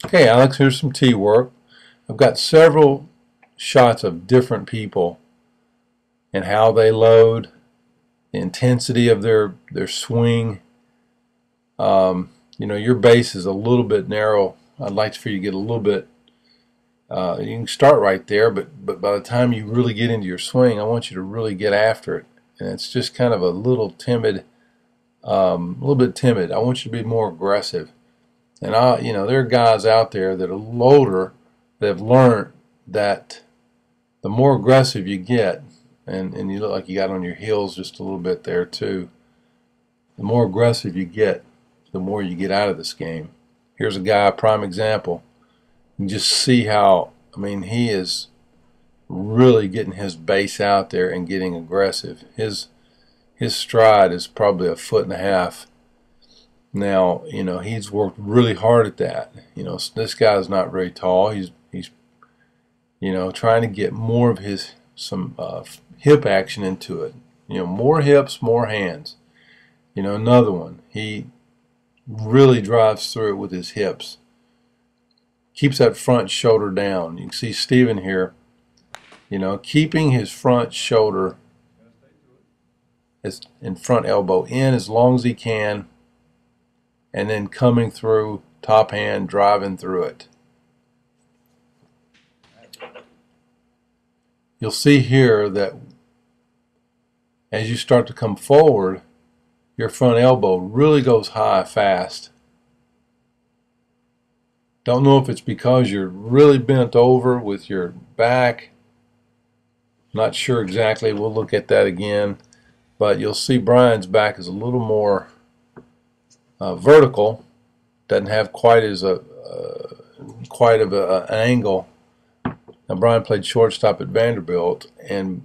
Okay, Alex, here's some tee work. I've got several shots of different people and how they load, the intensity of their swing. Your base is a little bit narrow. I'd like for you to get a little bit. You can start right there, but by the time you really get into your swing, I want you to really get after it. And it's just kind of a little timid, a little bit timid. I want you to be more aggressive. And there are guys out there that are older that have learned that the more aggressive you get, and you look like you got on your heels just a little bit there too, the more aggressive you get, the more you get out of this game. Here's a guy, a prime example. You can just see how, he is really getting his base out there and getting aggressive. His stride is probably a foot and a half. Now, he's worked really hard at that. This guy's not very tall. He's trying to get more of some hip action into it. More hips, more hands. Another one. He really drives through it with his hips. Keeps that front shoulder down. You can see Steven here, keeping his front shoulder and front elbow in as long as he can, and then coming through, top hand, driving through it. You'll see here that as you start to come forward, your front elbow really goes high fast. Don't know if it's because you're really bent over with your back. Not sure exactly. We'll look at that again. But you'll see Brian's back is a little more vertical. Doesn't have quite of an angle. Now Brian played shortstop at Vanderbilt, and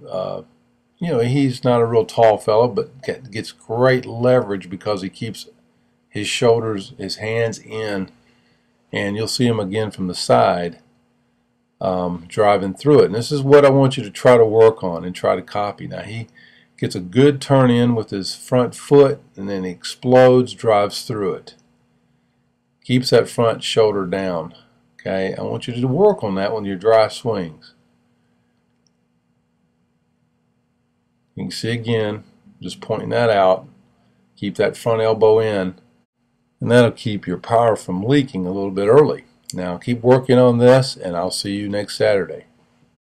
he's not a real tall fellow, but gets great leverage because he keeps his shoulders, his hands in, and you'll see him again from the side driving through it. And this is what I want you to try to work on and try to copy. Now he gets a good turn in with his front foot, and then he explodes, drives through it. Keeps that front shoulder down. Okay, I want you to work on that with your dry swings. You can see again, just pointing that out. Keep that front elbow in, and that'll keep your power from leaking a little bit early. Now keep working on this, and I'll see you next Saturday.